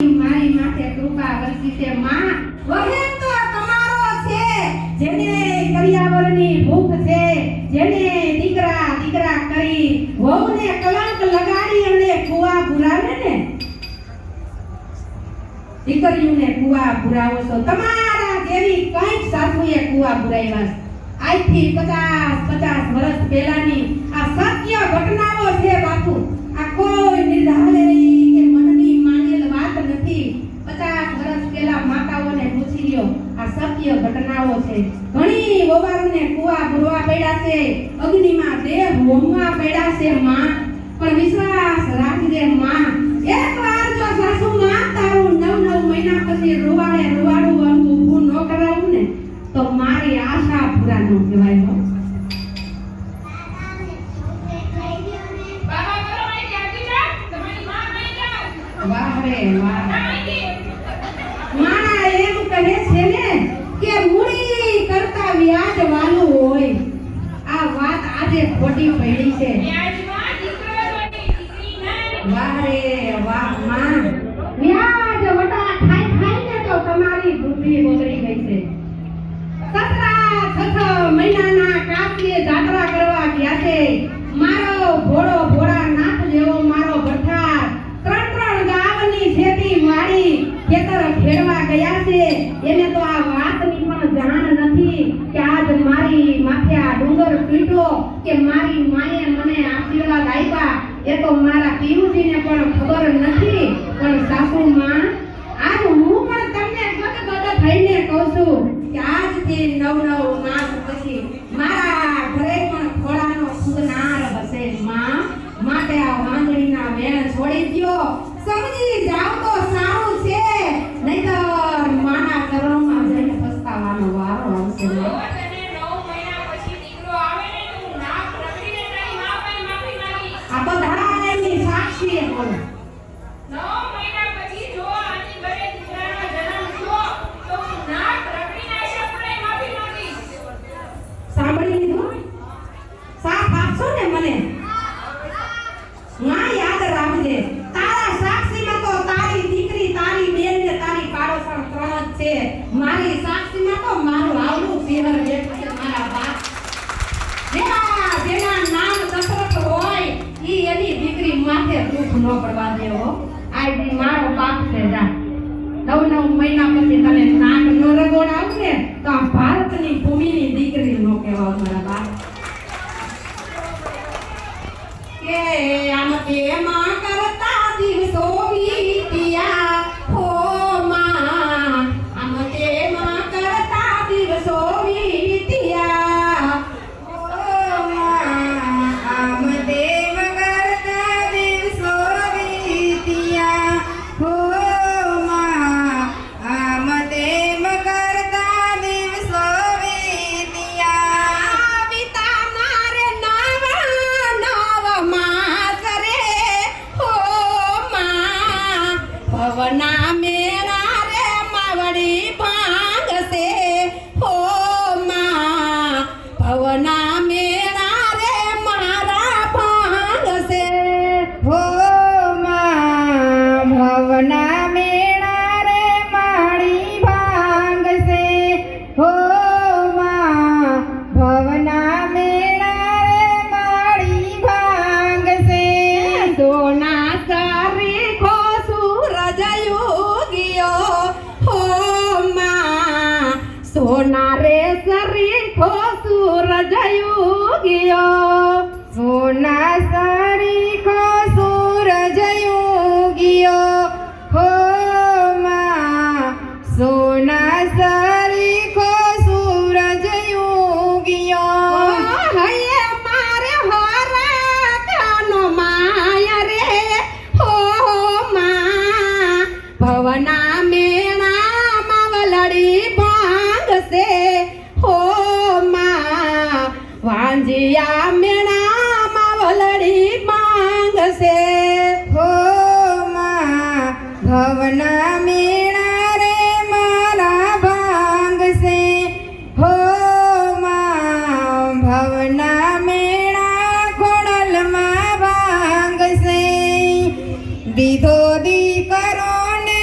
મારી માથે કૃપા વરસી છે માં. વહેમ તો તમારો છે, જેને કરિયાવરની ભૂખ છે, જેને દીકરા કરી વહુને કલંક લગાડી અને કુવા પુરાવે ને, દીકરીઓને કુવા પુરાવો છો. તમારા જેવી કઈક સાસુએ કુવા પુરાવ્યા. આજથી 50 વર્ષ પહેલાની આ સત્ય ઘટનાઓ છે બાપુ. આ કોઈ નિર્ધારેલી કે મનની માનેલ વાત નથી. 50 વર્ષ પહેલા માતાઓને પૂછી લ્યો, આ સત્ય ઘટનાઓ છે. ઘણી વવારોને કુવા પુરવા પડ્યા છે, અગ્નિમાં દેહ હોમવા પડ્યા છે માં. પણ વિશ્વાસ રાખજે માં, એકવાર જો સાસુ માં તારું 9 મહિના પછી રૂવાડું ઊભું ન કરાવું ને તો મારી આશા પૂરા ન કહેવાય. વાહ રે વાહ. માણા એમ કહે છે ને કે મૂડી કરતા વ્યાજ વાલું હોય. આ વાત આજે ખોટી પડી છે. વાહ રે વાહ માં. વ્યાજ વટા ખાઈને તો તમારી બુદ્ધિ બગડી ગઈ છે. 6 મહિનાના કાપીએ જાત્રા કરવા ગયા છે. મારો ભોળા નાથ જેવો મારો ભઠ્ઠાર 3 ગામની ખેતી વાડી ખેતર ખેડવા ગયા છે. એને તો આ વાતની પણ જાણ નથી કે આજ મારી માથે આ ડુંગર પીટો કે મારી માએ મને આશીર્વાદ આપ્યા. એ તો મારા પિયુજીને પણ ખબર નથી. પણ સાસુ માં, આજ હું પણ તમને ગદગદ થઈને કહું છું કે આજથી 9 માસ પછી મારા ઘરે પણ ખોળાનો ખુદનાર હશે માં. માટે આ વાંદડીના વેણ છોડી દ્યો. સમજી જાવ તો સારું છે, નહીતર માના ચરણોમાં જઈને પસ્તાવાનો વારો આવશે. આ બધા એની સાક્ષી બોલો. સાંભળી લીધું? સાથ આપશો ને મને? માં યાદ રાખજે, તારા સાક્ષીમાં તો તારી દીકરી, તારી બેન ને તારી પાડોશણ 3 જ છે. મારી સાક્ષીમાં તો મારું આવડું શહેર બેઠું છે. મારા બાપ જેના નામ દશરથ હોય ઈ એની દીકરી માથે દુઃખ ન પડવા દેવો. આ દી મારો બાપ છે. જા 9 મહિના પછી તમે નાક ન રગોડાવ ને તો આ ભારતની ભૂમિની દીકરી નો કહેવાય મારા બાપ. કે આમ તેમાં કરતા દિવસો વીત્યા હો માં. આમ તેમાં કરતા દિવસો વીત્યા હો માં. આમ તેમ કરતા દિવસો વીત્યા હો માં. આમ તેમ કરતા દિવસો વીત્યા. પિતા મારે નવ માસ રે હો માં. ભવના મેળા રે માવડી ભાંગશે હો માં. ભવના મેળા રે મારા ભાંગશે હો માં. ભવના મેળા રે મારી ભાંગશે હો માં. ભવના મેળા રે મારી ભાંગશે. સોના સરીખો સૂરજ ઉગ્યો હો માં. સોના રે સરીખો સૂરજ ઉગ્યો. સોના સરીખો સૂરજ ઉગ્યો હો માં. સોના સરીખો સૂરજ ઉગ્યો. હૈયે મારે હોરા કાનો માયા રે હો માં. ભવના મેળામાં વલડી ભાંગશે હો માં. વાંજિયા મેળામાં વલડી ભાંગશે હો માં. ભવના મેળા રે મારા ભાંગશે હો માં. ભવના મેળા ખોડલમાં ભાંગશે. દીધો દીકરો ને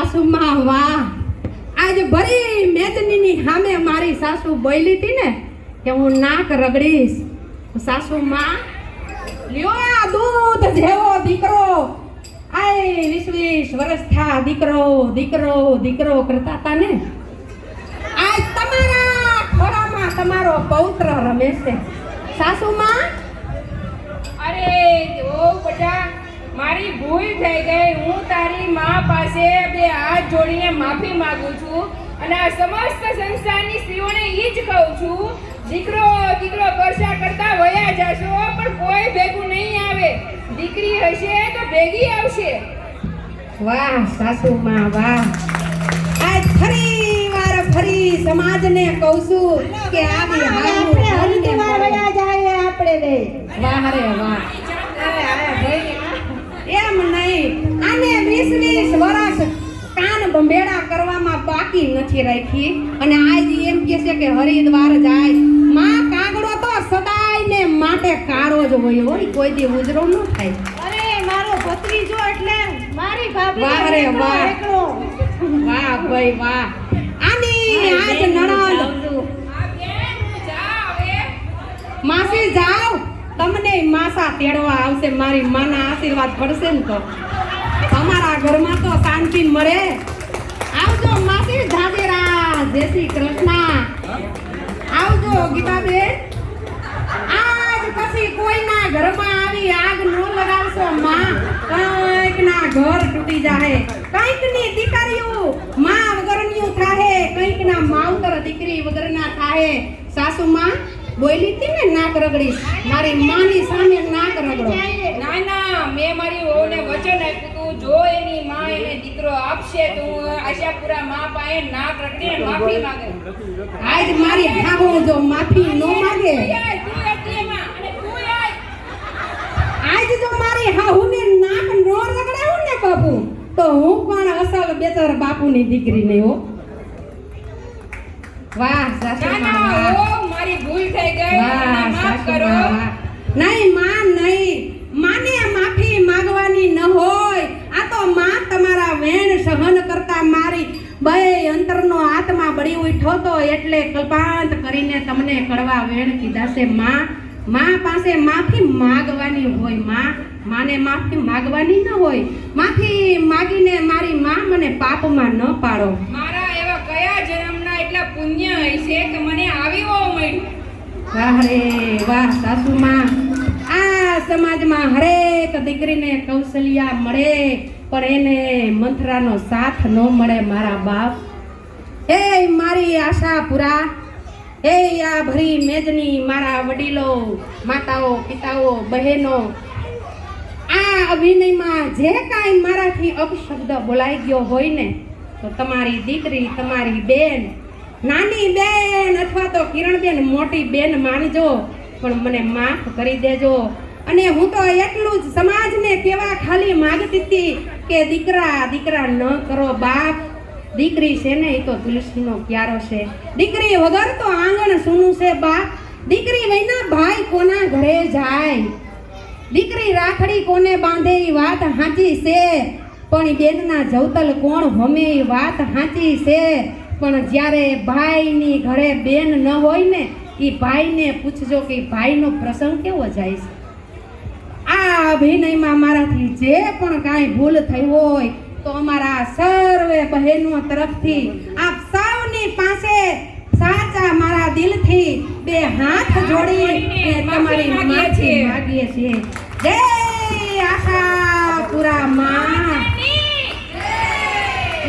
સાસુમાં વાહ, આજ ભરી મેદનીની સામે મારી સાસુ બોલી હતી ને કે હું નાક રગડીશ. સાસુમાં લ્યો આ દૂધ જેવો દીકરો, આય 20 વર્ષ થા દીકરો દીકરો દીકરો કરતા હતા ને, આજ તમારા ખોળામાં તમારો પૌત્ર રમે છે. સાસુમાં અરે ઓ બેટા, મારી ભૂલ થઈ ગઈ. હું તારી માં પાસે બે હાથ જોડીને માફી માંગુ છું અને આ સમસ્ત સંસારની સ્ત્રીઓને ઈ જ કહું છું, દીકરો દીકરો કરશા કરતા વયા જાશો પણ કોઈ ભેગું નહીં આવે. દીકરી હશે તો ભેગી આવશે. વાહ સાસુમાં વાહ, આજ ફરી સમાજને કહું છું કે આવી હાલનું હરિદ્વાર વયા જાય આપણે બે. વાહ રે વાહ. એમ નહીં, આને 20 વર્ષ કાન બંબેડા કરવામાં બાકી નથી રાખી અને આજ એમ કહે છે કે હરિદ્વાર જાય. માં કાગડો તો સદાય ને માટે કાળો જ હોય, કોઈ દી ઉજરો ન થાય. અરે મારો ભત્રીજો એટલે મારી ભાભી. વાહ રે વાહ, વાહ ભાઈ વાહ. આની આજ નણંદ આ બેન જા હવે. માસી જાવ, તમને માસા તેડવા આવશે. મારી માના આશીર્વાદ પડશે ને તો અમારા ઘરમાં તો શાંતિ મળે. આવજો માસી જાજેરા, જય શ્રી કૃષ્ણ. આવજો ગીતાબેન. આજ પછી કોઈના ઘરમાં આવી આગ ન લગાવશો માં, કંઈકના ઘર તૂટી જાય. કંઈકની દીકરીઓ માં વગરની થાહે, કંઈકના માવતર દીકરી વગરના થાહે. સાસુમાં બોલી હતી ને નાક રગડીશ, મારી માની સામે નાક રગડો. ના ના, મેં મારી વહુને વચન આપ્યું હતું, જો એની માં એને દીકરો આપશે તો હું આશાપુરા માં પાસે નાક રગડીને માફી માંગે. આજ મારી હાહુ જો માફી ન માંગે, તું એટલી માં અને તું આય. આજ જો મારી હાહુને નાક નો રગડાવું ને બાપુ, તો હું પણ અસલ બેચર બાપુની દીકરી નહીં હો. વાહ ના સાસુમાં ના, વાહ. ઓ મારી ભૂલ થઈ ગઈ, વાહ, મને માફ કરો. સાસુમાં વાહ. નહીં માં નહીં, માને માફી માંગવાની ન હોય. આ તો માં તમારા વેણ સહન કરતા મારી બે અંતરનો આત્મા બળી ઉઠ્યો તો એટલે કલ્પાંત કરીને તમને કડવા વેણ કીધા છે. માં પાસે માફી માંગવાની હોય. માને માફી માંગવાની ન હોય. માફી માગીને મારી માં મને પાપમાં ન પાડો. મારા એવા કયા જન્મના એટલા પુણ્ય હશે કે મને આવી વહુ મળી. વાહ રે વાહ સાસુમાં. આ સમાજમાં હરેક દીકરીને કૌશલ્યા મળે પણ એને મંથરાનો સાથ ન મળે. મારા બાપ એ મારી આશાપુરા, એ આ ભરી મેજની મારા વડીલો, માતાઓ, પિતાઓ, બહેનો, આ અભિનયમાં જે કાંઈ મારાથી અપશબ્દ બોલાઈ ગયો હોય ને તો તમારી દીકરી, તમારી બેન, નાની બેન અથવા તો કિરણબેન મોટી બેન માનજો પણ મને માફ કરી દેજો. અને હું તો એટલું જ સમાજને કેવા ખાલી માંગતી હતી કે દીકરા દીકરા ન કરો બાપ. દીકરી છે ને એ તો તુલસીનો ક્યારો છે. દીકરી વગર તો આંગણ સૂનું છે બાપ. દીકરી વૈના ભાઈ કોના ઘરે જાય, દીકરી રાખડી કોને બાંધે એ વાત સાચી છે પણ બેનના જવતલ કોણ હમે એ વાત સાચી છે. પણ જ્યારે ભાઈની ઘરે બેન ન હોય ને એ ભાઈને પૂછજો કે ભાઈનો પ્રસંગ કેવો જાય છે. આ અભિનયમાં મારાથી જે પણ કાંઈ ભૂલ થઈ હોય તો અમારા સર્વે બહેનો તરફથી આપ સૌની પાસે સાચા મારા દિલથી બે હાથ જોડી તમારી માફી માંગીએ છીએ. જય આશાપુરા માં.